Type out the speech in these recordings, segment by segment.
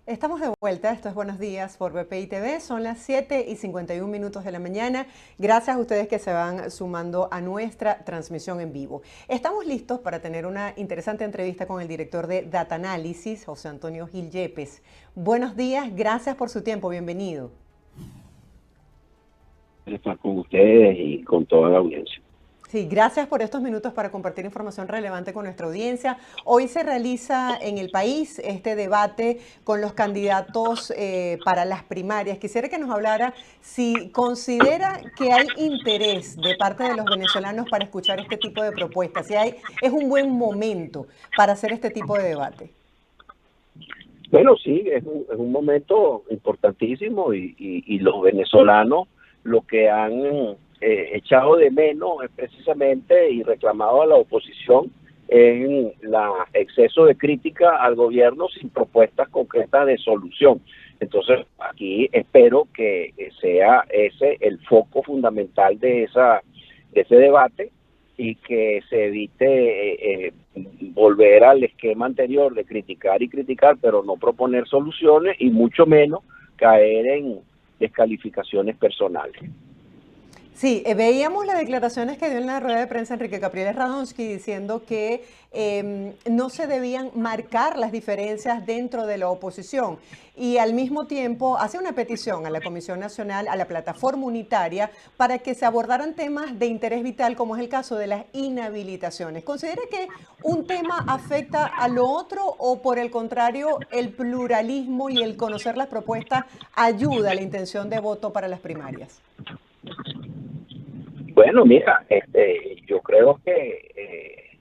Estamos de vuelta, esto es Buenos Días por BPI TV, son las 7:51 de la mañana. Gracias a ustedes que se van sumando a nuestra transmisión en vivo. Estamos listos para tener una interesante entrevista con el director de Data Analysis, José Antonio Gil Yepes. Buenos días, gracias por su tiempo, bienvenido. Estar con ustedes y con toda la audiencia. Sí, gracias por estos minutos para compartir información relevante con nuestra audiencia. Hoy se realiza en el país este debate con los candidatos para las primarias. Quisiera que nos hablara si considera que hay interés de parte de los venezolanos para escuchar este tipo de propuestas, si es un buen momento para hacer este tipo de debate. Bueno, sí, es un momento importantísimo y los venezolanos lo que han echado de menos es precisamente y reclamado a la oposición en la exceso de crítica al gobierno sin propuestas concretas de solución. Entonces, aquí espero que sea ese el foco fundamental de ese debate y que se evite volver al esquema anterior de criticar y criticar, pero no proponer soluciones y mucho menos caer en descalificaciones personales. Sí, veíamos las declaraciones que dio en la rueda de prensa Enrique Capriles Radonsky diciendo que no se debían marcar las diferencias dentro de la oposición y al mismo tiempo hace una petición a la Comisión Nacional, a la plataforma unitaria, para que se abordaran temas de interés vital como es el caso de las inhabilitaciones. ¿Considera que un tema afecta a lo otro o por el contrario el pluralismo y el conocer las propuestas ayuda a la intención de voto para las primarias? Bueno, mira, yo creo que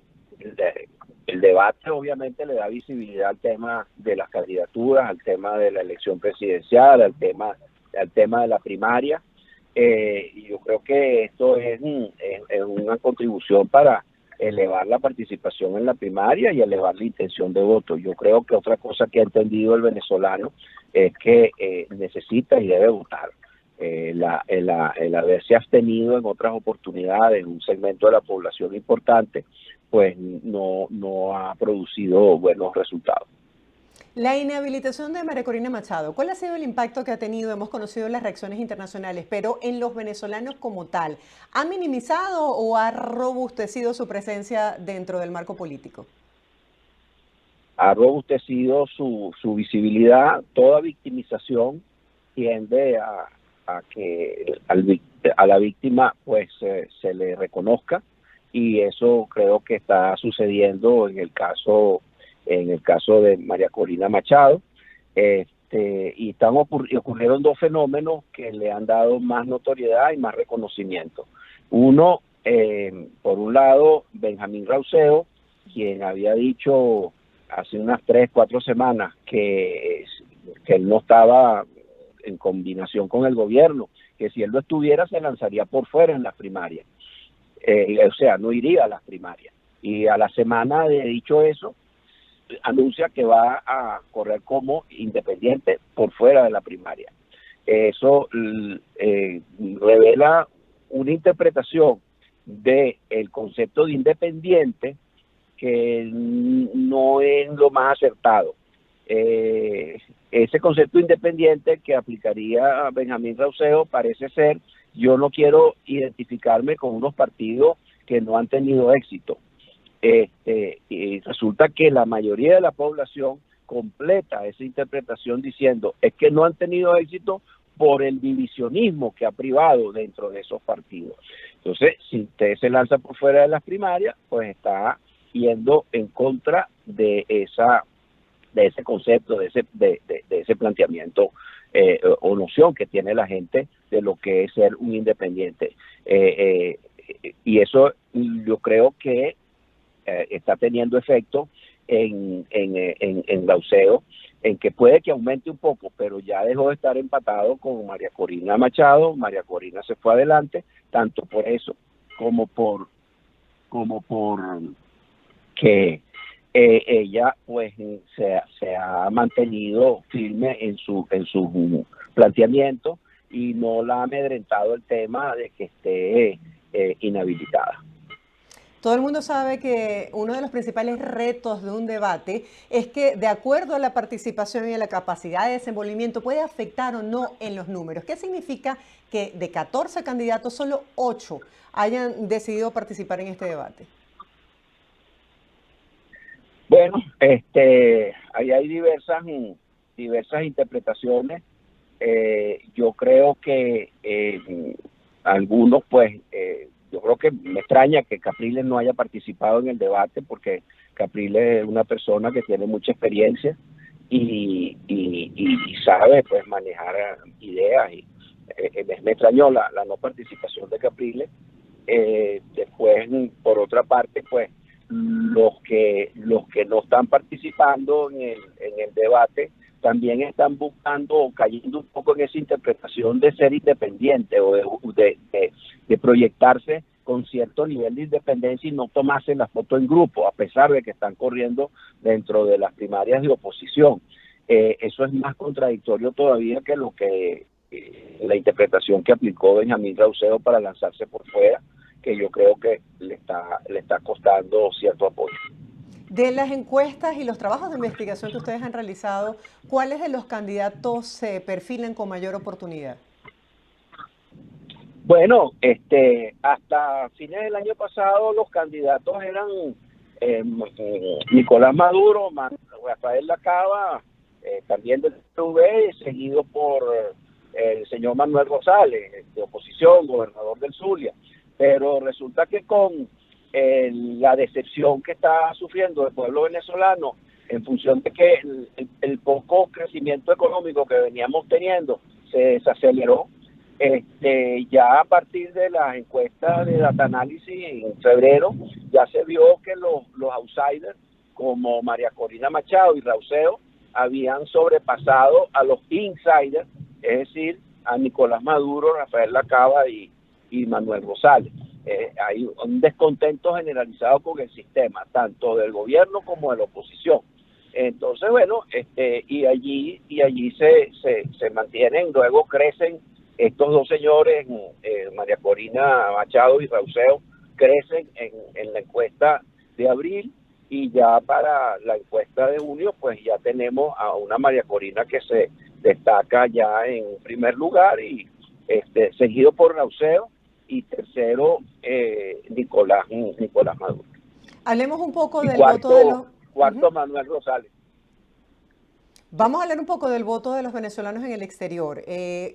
el debate obviamente le da visibilidad al tema de las candidaturas, al tema de la elección presidencial, al tema de la primaria. Y yo creo que esto es una contribución para elevar la participación en la primaria y elevar la intención de voto. Yo creo que otra cosa que ha entendido el venezolano es que necesita y debe votar. El haberse abstenido en otras oportunidades, un segmento de la población importante, pues no ha producido buenos resultados. La inhabilitación de María Corina Machado, ¿cuál ha sido el impacto que ha tenido? Hemos conocido las reacciones internacionales, pero en los venezolanos como tal, ¿ha minimizado o ha robustecido su presencia dentro del marco político? Ha robustecido su visibilidad. Toda victimización tiende a que a la víctima pues se le reconozca, y eso creo que está sucediendo en el caso de María Corina Machado. Y ocurrieron dos fenómenos que le han dado más notoriedad y más reconocimiento. Uno, por un lado, Benjamín Rauseo, quien había dicho hace unas 3, 4 semanas que él no estaba en combinación con el gobierno, que si él lo estuviera se lanzaría por fuera en las primarias, o sea, no iría a las primarias. Y a la semana de dicho eso, anuncia que va a correr como independiente por fuera de la primaria. Eso revela una interpretación del concepto de independiente que no es lo más acertado. Ese concepto independiente que aplicaría a Benjamín Rauseo parece ser: yo no quiero identificarme con unos partidos que no han tenido éxito. Y resulta que la mayoría de la población completa esa interpretación diciendo es que no han tenido éxito por el divisionismo que ha privado dentro de esos partidos. Entonces, si usted se lanza por fuera de las primarias, pues está yendo en contra de ese concepto, de ese planteamiento o noción que tiene la gente de lo que es ser un independiente. Y eso yo creo que está teniendo efecto en Rauseo, en que puede que aumente un poco, pero ya dejó de estar empatado con María Corina Machado. María Corina se fue adelante, tanto por eso como por que ella pues se ha mantenido firme en su planteamiento y no la ha amedrentado el tema de que esté inhabilitada. Todo el mundo sabe que uno de los principales retos de un debate es que, de acuerdo a la participación y a la capacidad de desenvolvimiento, puede afectar o no en los números. ¿Qué significa que de 14 candidatos, solo 8 hayan decidido participar en este debate? Bueno, ahí hay diversas interpretaciones. Yo creo que algunos, pues, yo creo que me extraña que Capriles no haya participado en el debate, porque Capriles es una persona que tiene mucha experiencia y sabe, pues, manejar ideas. Y me extrañó la no participación de Capriles. Después, por otra parte, pues, los que no están participando en el debate también están buscando o cayendo un poco en esa interpretación de ser independiente o de proyectarse con cierto nivel de independencia y no tomarse la foto en grupo, a pesar de que están corriendo dentro de las primarias de oposición. Eso es más contradictorio todavía que lo que la interpretación que aplicó Benjamín Rauseo para lanzarse por fuera, que yo creo que le está costando cierto apoyo. De las encuestas y los trabajos de investigación que ustedes han realizado, ¿cuáles de los candidatos se perfilan con mayor oportunidad? Bueno, hasta fines del año pasado los candidatos eran Nicolás Maduro, Rafael Lacaba, también del PV, seguido por el señor Manuel Rosales, de oposición, gobernador del Zulia. Pero resulta que con la decepción que está sufriendo el pueblo venezolano en función de que el poco crecimiento económico que veníamos teniendo se desaceleró, ya a partir de las encuestas de data análisis en febrero, ya se vio que los outsiders como María Corina Machado y Rauseo habían sobrepasado a los insiders, es decir, a Nicolás Maduro, Rafael Lacaba y Manuel Rosales. Hay un descontento generalizado con el sistema, tanto del gobierno como de la oposición. Entonces, bueno, y allí se mantienen, luego crecen estos dos señores, María Corina Machado y Rauseo, crecen en la encuesta de abril, y ya para la encuesta de junio, pues ya tenemos a una María Corina que se destaca ya en primer lugar, y seguido por Rauseo, y tercero Nicolás Maduro. Hablemos un poco Y del voto de los... cuarto Manuel Rosales. Vamos a hablar un poco del voto de los venezolanos en el exterior.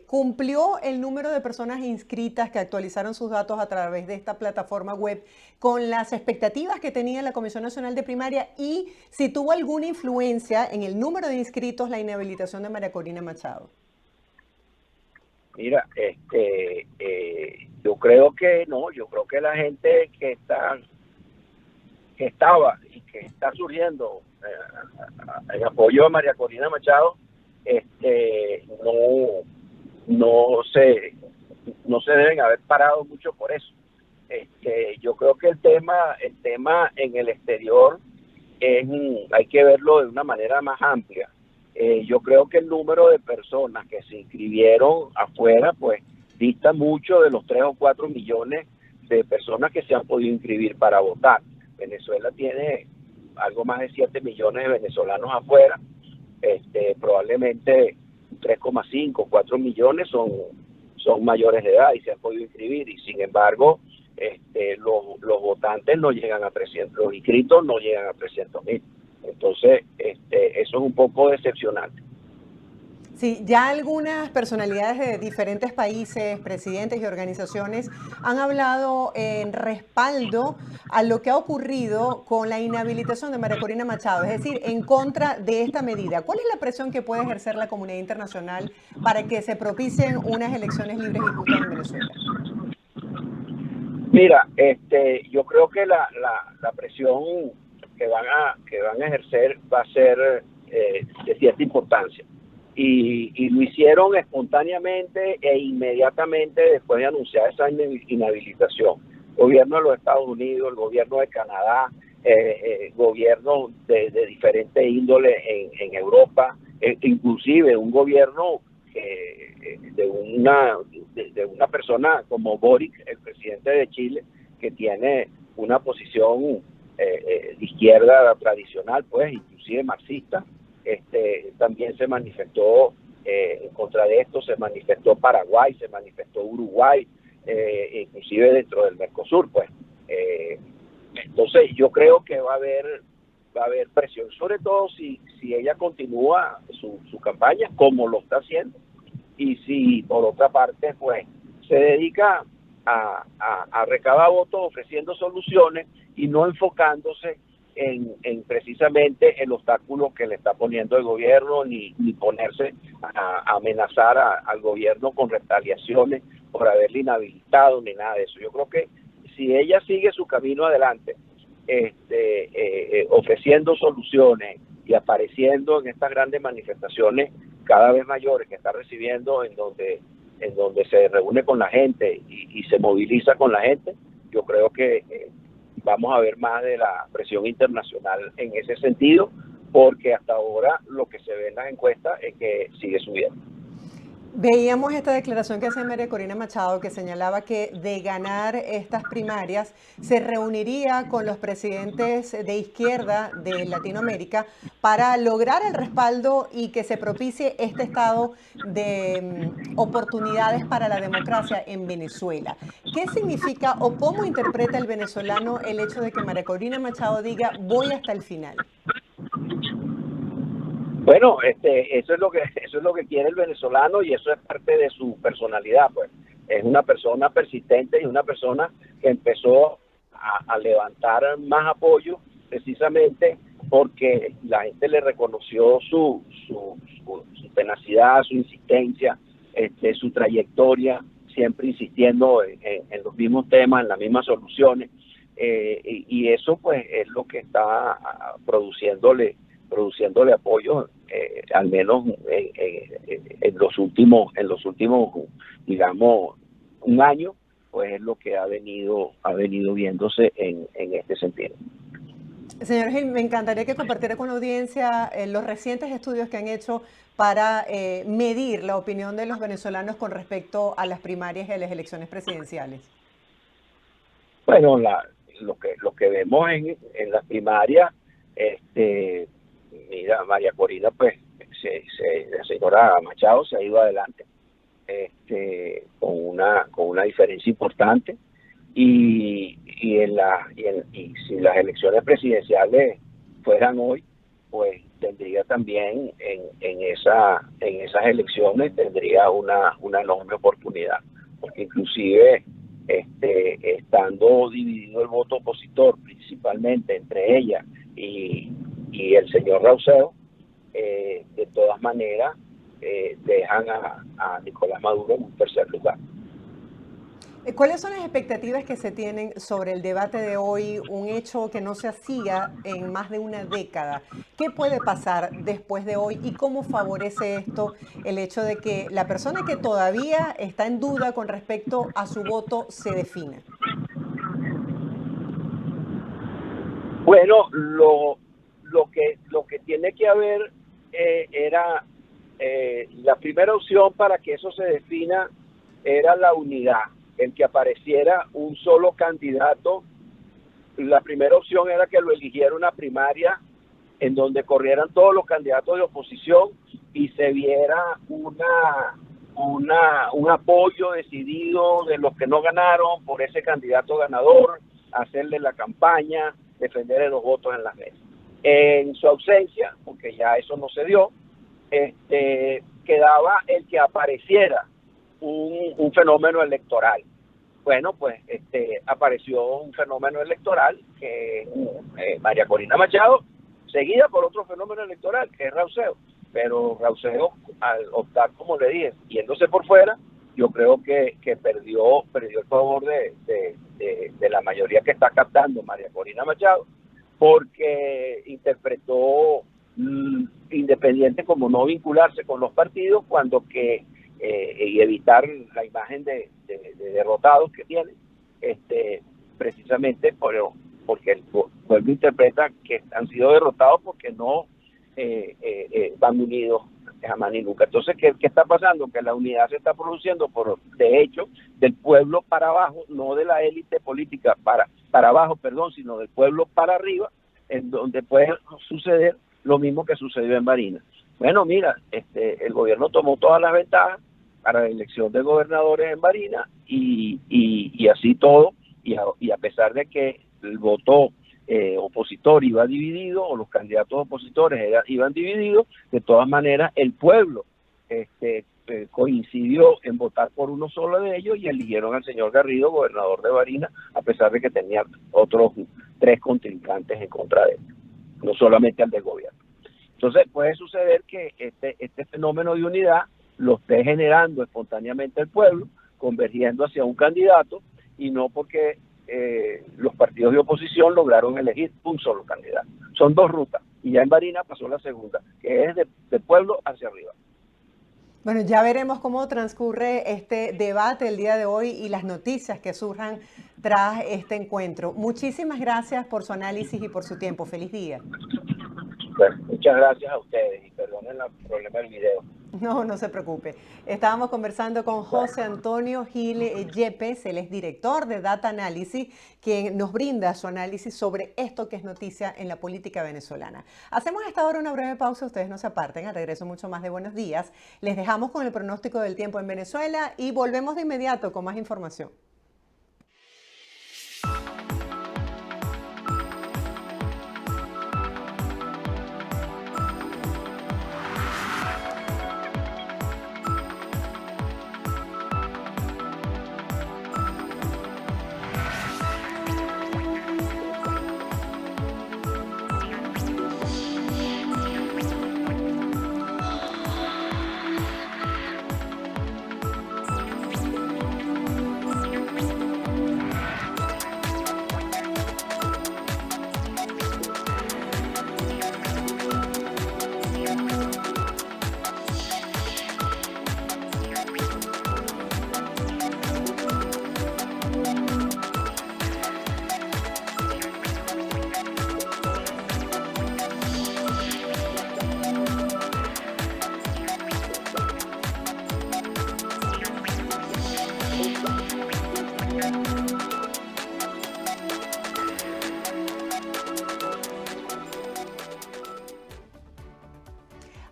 ¿Cumplió el número de personas inscritas que actualizaron sus datos a través de esta plataforma web con las expectativas que tenía la Comisión Nacional de Primaria, y si tuvo alguna influencia en el número de inscritos la inhabilitación de María Corina Machado? Mira, yo creo que no, yo creo que la gente que estaba y que está surgiendo en apoyo a María Corina Machado, no se deben haber parado mucho por eso. Yo creo que el tema en el exterior hay que verlo de una manera más amplia. Yo creo que el número de personas que se inscribieron afuera, pues, dista mucho de los 3 o 4 millones de personas que se han podido inscribir para votar. Venezuela tiene algo más de 7 millones de venezolanos afuera. Probablemente 3,5, 4 millones son mayores de edad y se han podido inscribir, y sin embargo los votantes no llegan a 300, los inscritos no llegan a 300.000. Entonces eso es un poco decepcionante. Sí, ya algunas personalidades de diferentes países, presidentes y organizaciones han hablado en respaldo a lo que ha ocurrido con la inhabilitación de María Corina Machado, es decir, en contra de esta medida. ¿Cuál es la presión que puede ejercer la comunidad internacional para que se propicien unas elecciones libres y justas en Venezuela? Mira, yo creo que la presión que van a ejercer va a ser de cierta importancia. Y lo hicieron espontáneamente e inmediatamente después de anunciar esa inhabilitación. El gobierno de los Estados Unidos, el gobierno de Canadá, gobiernos de diferente índole en Europa, inclusive un gobierno de una persona como Boric, el presidente de Chile, que tiene una posición de izquierda tradicional, pues inclusive marxista. También se manifestó en contra de esto, se manifestó Paraguay, se manifestó Uruguay, inclusive dentro del Mercosur, pues. Entonces yo creo que va a haber presión, sobre todo si ella continúa su campaña como lo está haciendo, y si por otra parte pues se dedica a recabar votos ofreciendo soluciones y no enfocándose en precisamente el obstáculo que le está poniendo el gobierno, ni ponerse a amenazar al gobierno con retaliaciones por haberle inhabilitado ni nada de eso. Yo creo que si ella sigue su camino adelante, ofreciendo soluciones y apareciendo en estas grandes manifestaciones cada vez mayores que está recibiendo, en donde se reúne con la gente y se moviliza con la gente, yo creo que vamos a ver más de la presión internacional en ese sentido, porque hasta ahora lo que se ve en las encuestas es que sigue subiendo. Veíamos esta declaración que hacía María Corina Machado, que señalaba que de ganar estas primarias se reuniría con los presidentes de izquierda de Latinoamérica para lograr el respaldo y que se propicie este estado de oportunidades para la democracia en Venezuela. ¿Qué significa o cómo interpreta el venezolano el hecho de que María Corina Machado diga voy hasta el final? Bueno, eso es lo que quiere el venezolano, y eso es parte de su personalidad, pues. Es una persona persistente y una persona que empezó a levantar más apoyo precisamente porque la gente le reconoció su tenacidad, su insistencia, su trayectoria, siempre insistiendo en los mismos temas, en las mismas soluciones, y eso pues es lo que está produciéndole apoyo, al menos en los últimos, digamos, un año, pues es lo que ha venido viéndose en este sentido. Señor Gil, me encantaría que compartiera con la audiencia los recientes estudios que han hecho para medir la opinión de los venezolanos con respecto a las primarias y a las elecciones presidenciales. Bueno, lo que vemos en las primarias, mira, María Corina, pues la señora Machado se ha ido adelante con una diferencia importante, y si las elecciones presidenciales fueran hoy, pues tendría también en esas elecciones tendría una enorme oportunidad, porque inclusive estando dividido el voto opositor principalmente entre ella y el señor Rauseo, de todas maneras dejan a Nicolás Maduro en un tercer lugar. ¿Cuáles son las expectativas que se tienen sobre el debate de hoy, un hecho que no se hacía en más de una década? ¿Qué puede pasar después de hoy y cómo favorece esto el hecho de que la persona que todavía está en duda con respecto a su voto se defina? Bueno, lo que tiene que haber era la primera opción para que eso se defina, era la unidad, el que apareciera un solo candidato. La primera opción era que lo eligiera una primaria en donde corrieran todos los candidatos de oposición y se viera un apoyo decidido de los que no ganaron por ese candidato ganador, hacerle la campaña, defender los votos en las mesas. En su ausencia, porque ya eso no se dio, quedaba el que apareciera un fenómeno electoral. Bueno, pues apareció un fenómeno electoral que María Corina Machado, seguida por otro fenómeno electoral que es Rauseo, pero Rauseo, al optar, como le dije, yéndose por fuera, yo creo que perdió el favor de la mayoría que está captando María Corina Machado, porque interpretó independiente como no vincularse con los partidos, cuando que y evitar la imagen de derrotados que tiene, precisamente porque el pueblo interpreta que han sido derrotados porque no van unidos jamás ni nunca. Entonces, ¿qué está pasando? Que la unidad se está produciendo de hecho, del pueblo para abajo, no de la élite política para abajo, perdón, sino del pueblo para arriba, en donde puede suceder lo mismo que sucedió en Barinas. Bueno, mira, el gobierno tomó todas las ventajas para la elección de gobernadores en Barinas y así todo, y a pesar de que el voto opositor iba dividido, o los candidatos opositores iban divididos, de todas maneras el pueblo coincidió en votar por uno solo de ellos y eligieron al señor Garrido, gobernador de Barinas, a pesar de que tenía otros 3 contrincantes en contra de él, no solamente al del gobierno. Entonces puede suceder que este fenómeno de unidad lo esté generando espontáneamente el pueblo, convergiendo hacia un candidato, y no porque los partidos de oposición lograron elegir un solo candidato. Son 2 rutas, y ya en Barinas pasó la segunda, que es de pueblo hacia arriba. Bueno, ya veremos cómo transcurre este debate el día de hoy y las noticias que surjan tras este encuentro. Muchísimas gracias por su análisis y por su tiempo. Feliz día. Bueno, muchas gracias a ustedes y perdonen el problema del video. No, no se preocupe. Estábamos conversando con José Antonio Gil Yepes, él es director de Data Analysis, quien nos brinda su análisis sobre esto que es noticia en la política venezolana. Hacemos hasta ahora una breve pausa, ustedes no se aparten, al regreso mucho más de Buenos Días. Les dejamos con el pronóstico del tiempo en Venezuela y volvemos de inmediato con más información.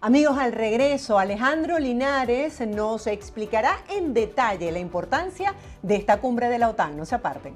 Amigos, al regreso, Alejandro Linares nos explicará en detalle la importancia de esta cumbre de la OTAN. No se aparten.